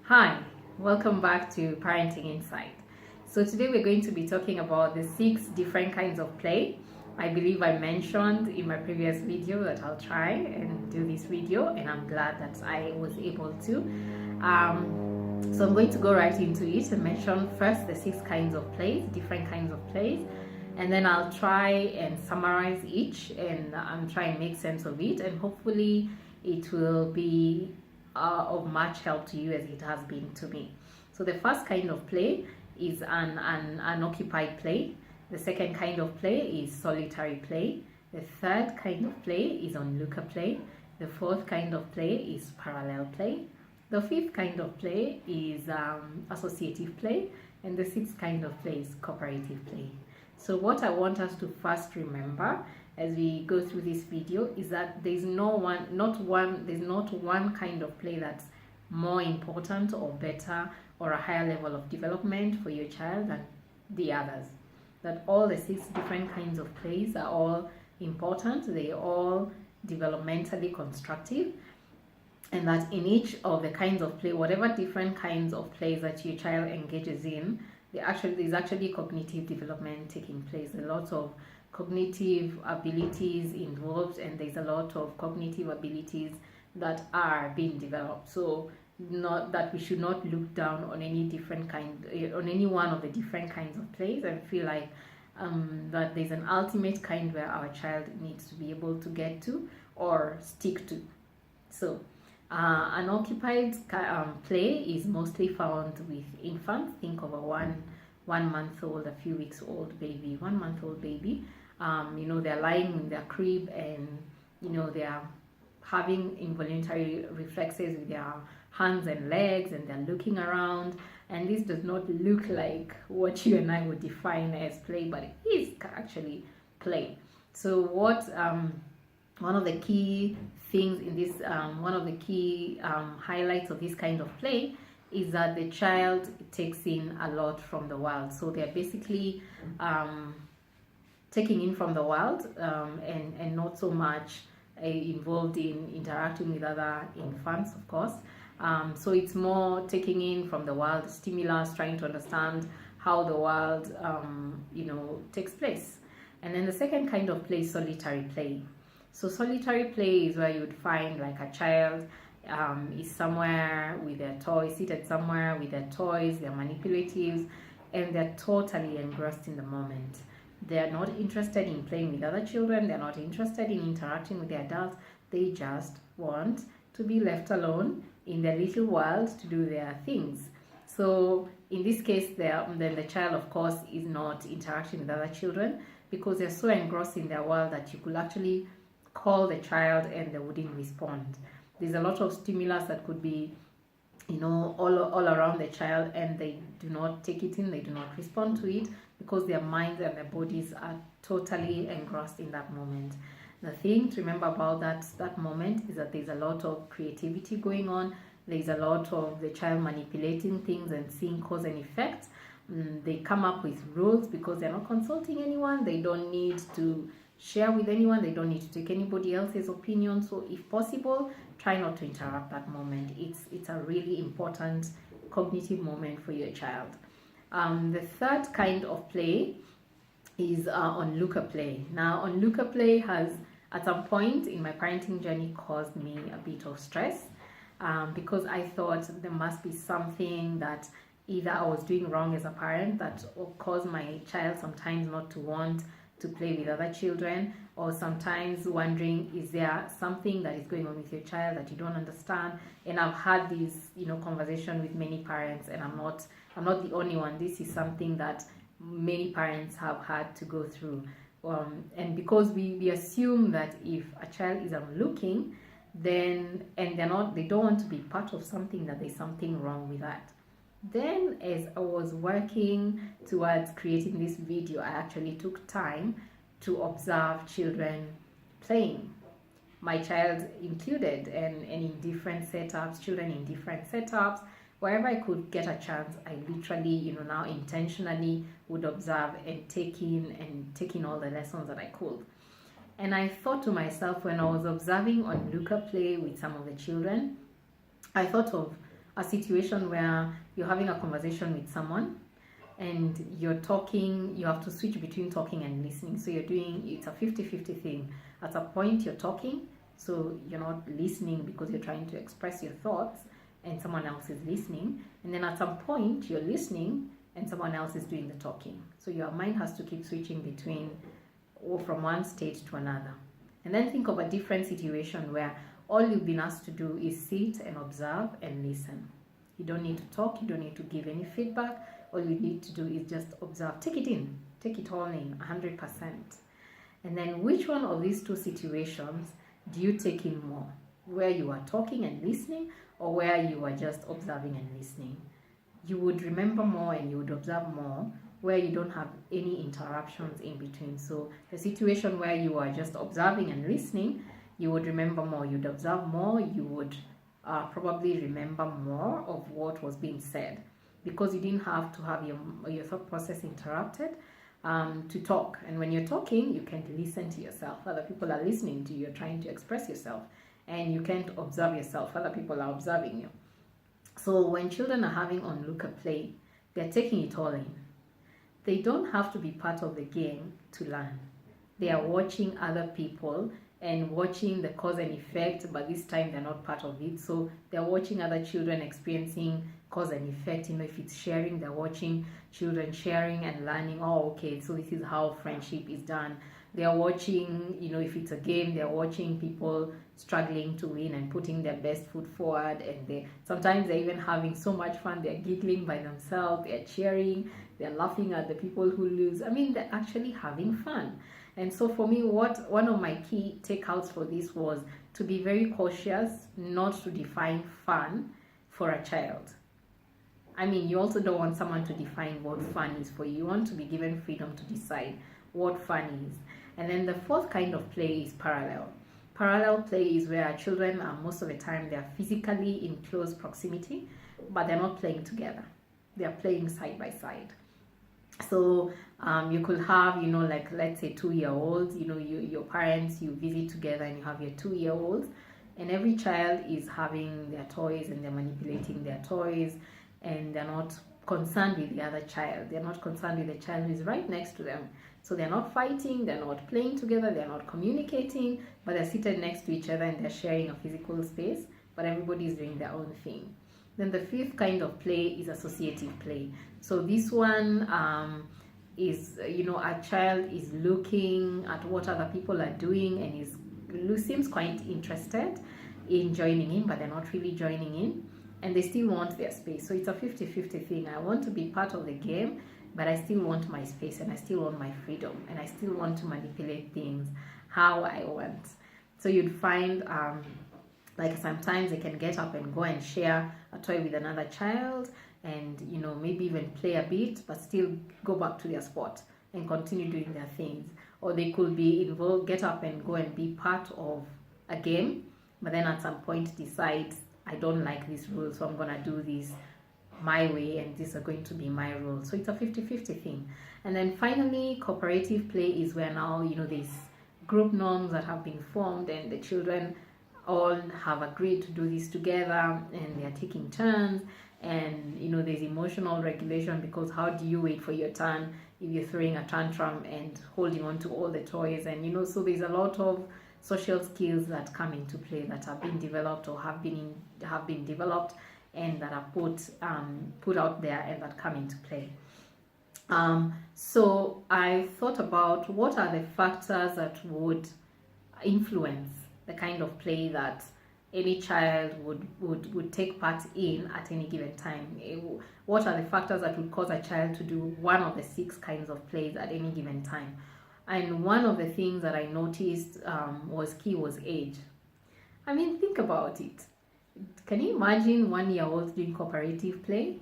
Hi, welcome back to Parenting Insight. So today we're going to be talking about the 6 different kinds of play. I believe I mentioned in my previous video that I'll try and do this video, and I'm glad that I was able to. So I'm going to go right into it and mention first the 6 kinds of plays, different kinds of plays, and then I'll try and summarize each and try and make sense of it, and hopefully it will be of much help to you as it has been to me. So the first kind of play is an unoccupied play. The second kind of play is solitary play. The third kind of play is onlooker play. The fourth kind of play is parallel play. The fifth kind of play is associative play. And the sixth kind of play is cooperative play. So what I want us to first remember as we go through this video is that there's not one kind of play that's more important or better or a higher level of development for your child than the others. That all the 6 different kinds of plays are all important, they're all developmentally constructive, and that in each of the kinds of play, whatever different kinds of plays that your child engages in, there's actually cognitive development taking place. A lot of cognitive abilities involved, and there's a lot of cognitive abilities that are being developed. So not that we should not look down on any one of the different kinds of plays and feel like that there's an ultimate kind where our child needs to be able to get to or stick to. So unoccupied play is mostly found with infants. Think of a one month old, a few weeks old baby, 1 month old baby. They're lying in their crib, and they're having involuntary reflexes with their hands and legs, and they're looking around, and this does not look like what you and I would define as play, but it is actually play. So what one of the key things in this one of the key highlights of this kind of play is that the child takes in a lot from the world. So they're basically taking in from the world and not so much involved in interacting with other infants, of course. So it's more taking in from the world, stimulus, trying to understand how the world takes place. And then the second kind of play is solitary play. So solitary play is where you would find like a child is somewhere with their toys, seated somewhere with their toys, they're manipulatives, and they're totally engrossed in the moment. They're not interested in playing with other children, they're not interested in interacting with the adults, they just want to be left alone in their little world to do their things. So in this case, then the child, of course, is not interacting with other children because they're so engrossed in their world that you could actually call the child and they wouldn't respond. There's a lot of stimulus that could be all around the child, and they do not take it in, they do not respond to it because their minds and their bodies are totally engrossed in that moment. The thing to remember about that moment is that there's a lot of creativity going on. There's a lot of the child manipulating things and seeing cause and effect. They come up with rules because they're not consulting anyone. They don't need to share with anyone. They don't need to take anybody else's opinion. So if possible, try not to interrupt that moment. It's a really important cognitive moment for your child. The third kind of play is onlooker play. Now, onlooker play has, at some point in my parenting journey, caused me a bit of stress because I thought there must be something that either I was doing wrong as a parent that caused my child sometimes not to want to play with other children, or sometimes wondering, is there something that is going on with your child that you don't understand? And I've had this conversation with many parents, and I'm not the only one. This is something that many parents have had to go through, and because we assume that if a child is unlooking, then they don't want to be part of something, that there's something wrong with that. Then as I was working towards creating this video, I actually took time to observe children playing, my child included, and in different setups, children in different setups. Wherever I could get a chance, I literally, now intentionally would observe and take in all the lessons that I could. And I thought to myself, when I was observing onlooker play with some of the children, I thought of a situation where you're having a conversation with someone and you're talking, you have to switch between talking and listening. So it's a 50-50 thing. At a point you're talking, so you're not listening because you're trying to express your thoughts and someone else is listening. And then at some point you're listening and someone else is doing the talking. So your mind has to keep switching between or from one state to another. And then think of a different situation where all you've been asked to do is sit and observe and listen. You don't need to talk, you don't need to give any feedback. All you need to do is just observe. Take it in, take it all in 100%. And then which one of these two situations do you take in more? Where you are talking and listening, or where you are just observing and listening? You would remember more and you would observe more where you don't have any interruptions in between. So the situation where you are just observing and listening, you would remember more, you'd observe more, you would probably remember more of what was being said, because you didn't have to have your thought process interrupted to talk. And when you're talking, you can't listen to yourself. Other people are listening to you. You're trying to express yourself, and you can't observe yourself. Other people are observing you. So when children are having onlooker play, they're taking it all in. They don't have to be part of the game to learn. They are watching other people and watching the cause and effect, but this time they're not part of it. So they're watching other children experiencing cause and effect. If it's sharing, they're watching children sharing and learning, oh, okay, so this is how friendship is done. They are watching, if it's a game, they're watching people struggling to win and putting their best foot forward. And sometimes they're even having so much fun. They're giggling by themselves. They're cheering. They're laughing at the people who lose. They're actually having fun. And so for me, one of my key takeouts for this was to be very cautious not to define fun for a child. You also don't want someone to define what fun is for you. You want to be given freedom to decide what fun is. And then the fourth kind of play is parallel. Parallel play is where children are, most of the time, they're physically in close proximity, but they're not playing together. They're playing side by side. So you could have, like, let's say 2-year-olds, your parents, you visit together and you have your 2-year-olds, and every child is having their toys and they're manipulating their toys, and they're not concerned with the other child. They're not concerned with the child who is right next to them. So they're not fighting, they're not playing together, they're not communicating, but they're seated next to each other and they're sharing a physical space, but everybody is doing their own thing. Then the fifth kind of play is associative play. So this one is, a child is looking at what other people are doing and seems quite interested in joining in, but they're not really joining in, and they still want their space. So it's a 50-50 thing. I want to be part of the game, but I still want my space and I still want my freedom and I still want to manipulate things how I want. So you'd find like sometimes they can get up and go and share a toy with another child and maybe even play a bit, but still go back to their spot and continue doing their things. Or they could be involved, get up and go and be part of a game, but then at some point decide, I don't like this rule, so I'm gonna do this my way and these are going to be my rules. So it's a 50-50 thing. And then finally, cooperative play is where now there's group norms that have been formed and the children all have agreed to do this together and they're taking turns, and there's emotional regulation, because how do you wait for your turn if you're throwing a tantrum and holding on to all the toys? And so there's a lot of social skills that come into play that have been developed or have been developed and that are put out there and that come into play. So I thought about what are the factors that would influence the kind of play that any child would take part in at any given time. What are the factors that would cause a child to do one of the 6 kinds of plays at any given time? And one of the things that I noticed was age. Think about it. Can you imagine 1-year-olds doing cooperative play?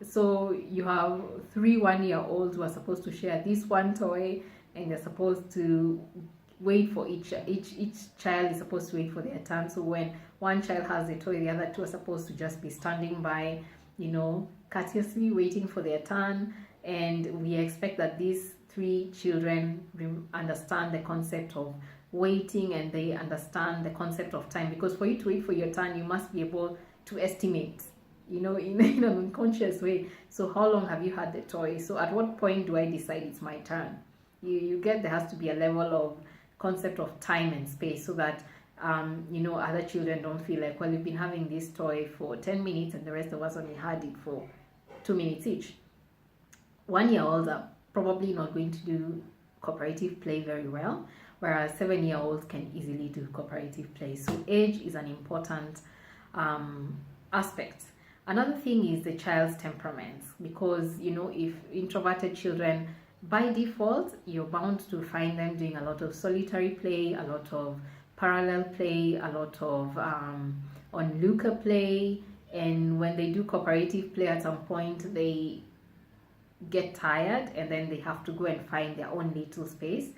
So you have 3 1-year-olds who are supposed to share this one toy, and they're supposed to wait for each child is supposed to wait for their turn. So when one child has a toy, the other 2 are supposed to just be standing by, courteously waiting for their turn. And we expect that these 3 children understand the concept of waiting and they understand the concept of time, because for you to wait for your turn, you must be able to estimate in an unconscious way. So how long have you had the toy? So at what point do I decide it's my turn? You get, there has to be a level of concept of time and space, so that other children don't feel like, well, you've been having this toy for 10 minutes and the rest of us only had it for 2 minutes each. 1-year-olds are probably not going to do cooperative play very well, whereas 7-year-olds can easily do cooperative play. So age is an important aspect. Another thing is the child's temperaments, because if introverted children, by default you're bound to find them doing a lot of solitary play, a lot of parallel play, a lot of onlooker play, and when they do cooperative play, at some point they get tired and then they have to go and find their own little space.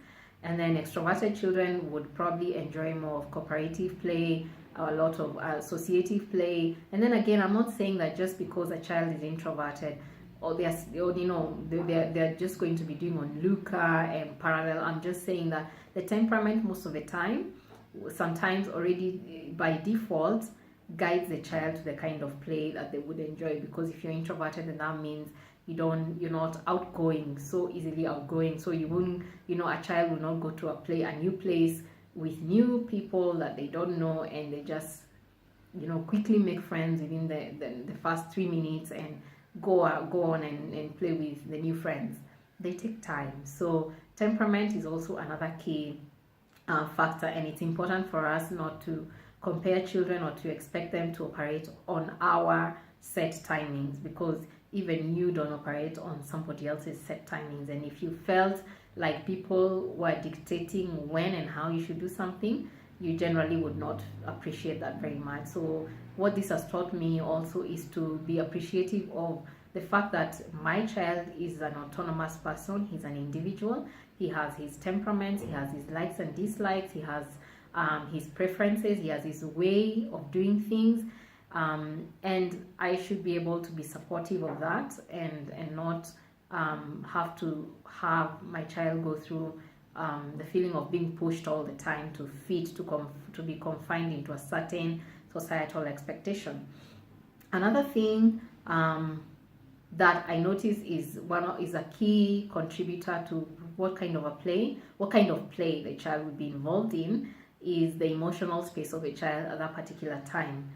And then extroverted children would probably enjoy more of cooperative play, a lot of associative play. And then again, I'm not saying that just because a child is introverted or they're just going to be doing onlooker and parallel. I'm just saying that the temperament most of the time, sometimes already by default, guides the child to the kind of play that they would enjoy. Because if you're introverted, then that means you're not outgoing, so easily outgoing. So you wouldn't, a child will not go to a new place with new people that they don't know, and they just quickly make friends within the first 3 minutes and go on and play with the new friends. They take time. So temperament is also another key factor, and it's important for us not to compare children or to expect them to operate on our set timings, because even you don't operate on somebody else's set timings. And if you felt like people were dictating when and how you should do something, you generally would not appreciate that very much. So what this has taught me also is to be appreciative of the fact that my child is an autonomous person. He's an individual. He has his temperaments, he has his likes and dislikes, he has his preferences, he has his way of doing things. And I should be able to be supportive of that, and not have to have my child go through the feeling of being pushed all the time to fit, to be confined into a certain societal expectation. Another thing that I notice is a key contributor to what kind of play the child would be involved in, is the emotional space of a child at that particular time.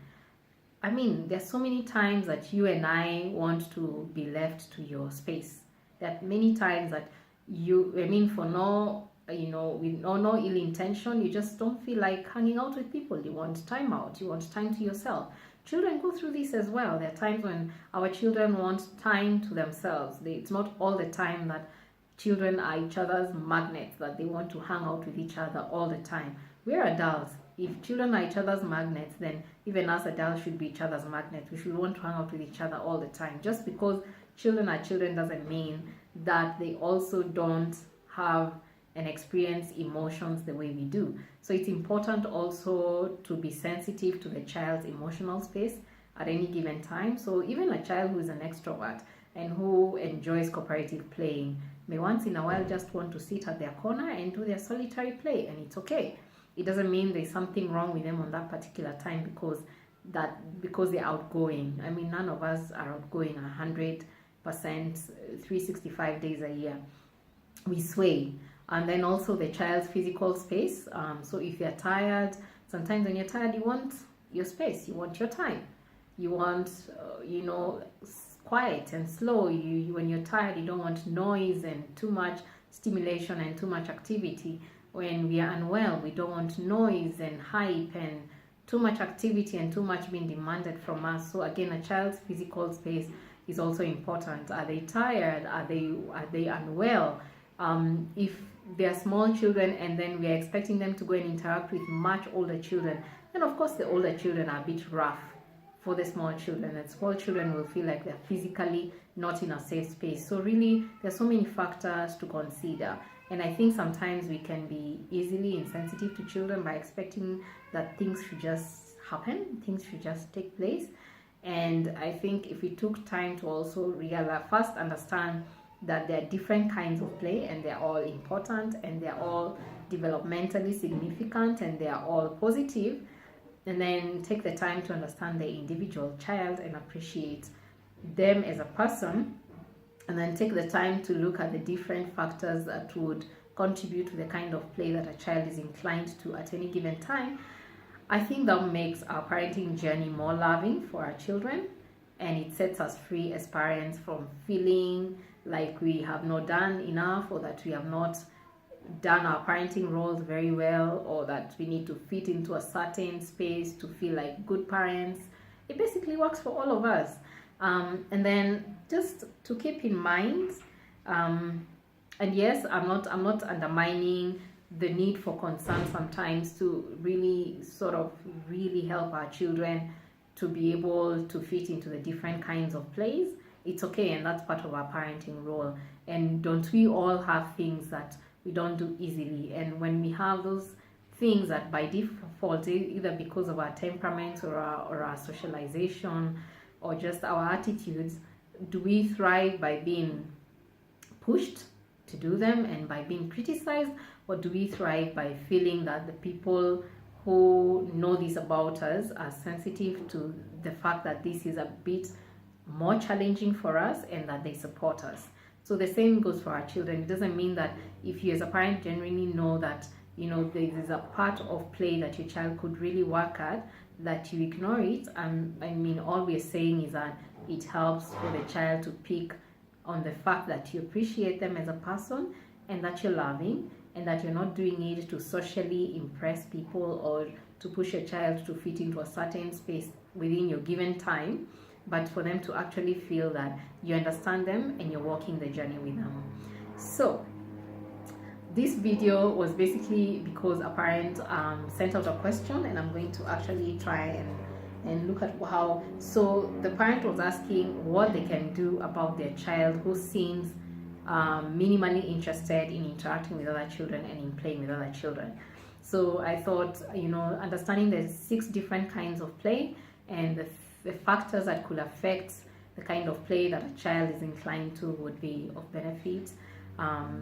I mean, there's so many times that you and I want to be left to your space. There are many times that for no, with no ill intention, you just don't feel like hanging out with people. You want time out. You want time to yourself. Children go through this as well. There are times when our children want time to themselves. It's not all the time that children are each other's magnets, that they want to hang out with each other all the time. We're adults. If children are each other's magnets, then even us adults should be each other's magnets. We should want to hang out with each other all the time. Just because children are children doesn't mean that they also don't have and experience emotions the way we do. So it's important also to be sensitive to the child's emotional space at any given time. So even a child who is an extrovert and who enjoys cooperative playing may once in a while just want to sit at their corner and do their solitary play, and it's okay. It doesn't mean there's something wrong with them on that particular time because they're outgoing. I mean, none of us are outgoing 100%, 365 days a year. We sway. And then also the child's physical space. So if you're tired, sometimes when you're tired, you want your space, you want your time, you want, quiet and slow. When you're tired, you don't want noise and too much stimulation and too much activity. When we are unwell, we don't want noise and hype and too much activity and too much being demanded from us. So again, a child's physical space is also important. Are they tired? Are they unwell? If they're small children and then we're expecting them to go and interact with much older children, then of course the older children are a bit rough for the small children, and small children will feel like they're physically not in a safe space. So really, there's so many factors to consider. And I think sometimes we can be easily insensitive to children by expecting that things should just happen, things should just take place. And I think if we took time to also first understand that there are different kinds of play, and they're all important, and they're all developmentally significant, and they're all positive, and then take the time to understand the individual child and appreciate them as a person, and then take the time to look at the different factors that would contribute to the kind of play that a child is inclined to at any given time, I think that makes our parenting journey more loving for our children, and it sets us free as parents from feeling like we have not done enough, or that we have not done our parenting roles very well, or that we need to fit into a certain space to feel like good parents. It basically works for all of us. And then just to keep in mind, and yes, I'm not undermining the need for concern sometimes to really sort of really help our children to be able to fit into the different kinds of plays. It's okay, and that's part of our parenting role. And don't we all have things that we don't do easily? And when we have those things that by default, either because of our temperaments or our socialization or just our attitudes, do we thrive by being pushed to do them and by being criticized, or do we thrive by feeling that the people who know this about us are sensitive to the fact that this is a bit more challenging for us and that they support us? So the same goes for our children. It doesn't mean that if you as a parent genuinely know that, you know, there is a part of play that your child could really work at, that you ignore it. I mean, all we're saying is that it helps for the child to pick on the fact that you appreciate them as a person, and that you're loving, and that you're not doing it to socially impress people or to push your child to fit into a certain space within your given time, but for them to actually feel that you understand them and you're walking the journey with them. So this video was basically because a parent sent out a question, and I'm going to actually try and look at how. So the parent was asking what they can do about their child who seems minimally interested in interacting with other children and in playing with other children. So I thought, you know, understanding the 6 different kinds of play and the factors that could affect the kind of play that a child is inclined to would be of benefit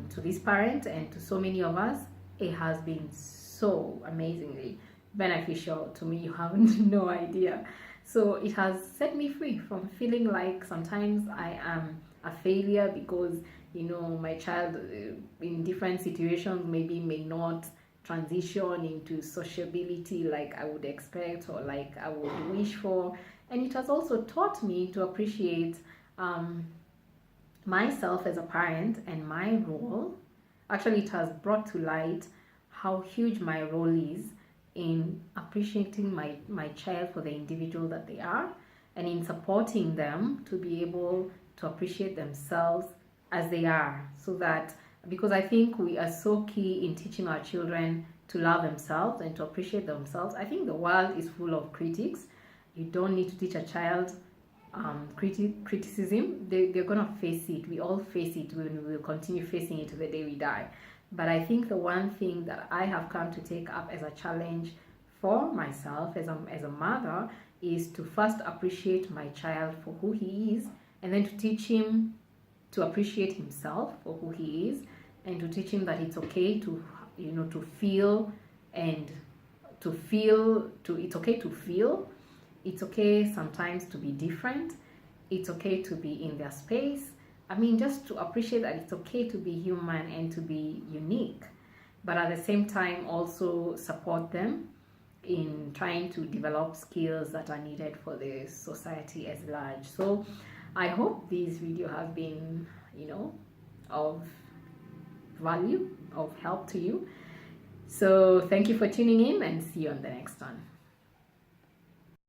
to this parent and to so many of us. It has been so amazingly beneficial to me. You have no idea. So it has set me free from feeling like sometimes I am a failure because, you know, my child in different situations maybe may not transition into sociability like I would expect or like I would wish for. And it has also taught me to appreciate myself as a parent and my role. Actually, it has brought to light how huge my role is in appreciating my child for the individual that they are, and in supporting them to be able to appreciate themselves as they are. So that, because I think we are so key in teaching our children to love themselves and to appreciate themselves. I think the world is full of critics. You don't need to teach a child criticism. They're gonna face it. We all face it. We will continue facing it to the day we die. But I think the one thing that I have come to take up as a challenge for myself as a mother is to first appreciate my child for who he is, and then to teach him to appreciate himself for who he is, and to teach him that it's okay to, you know, to feel, and it's okay to feel. It's okay sometimes to be different. It's okay to be in their space. I mean, just to appreciate that it's okay to be human and to be unique, but at the same time also support them in trying to develop skills that are needed for the society as large. So I hope this video has been, you know, of value, of help to you. So thank you for tuning in, and see you on the next one.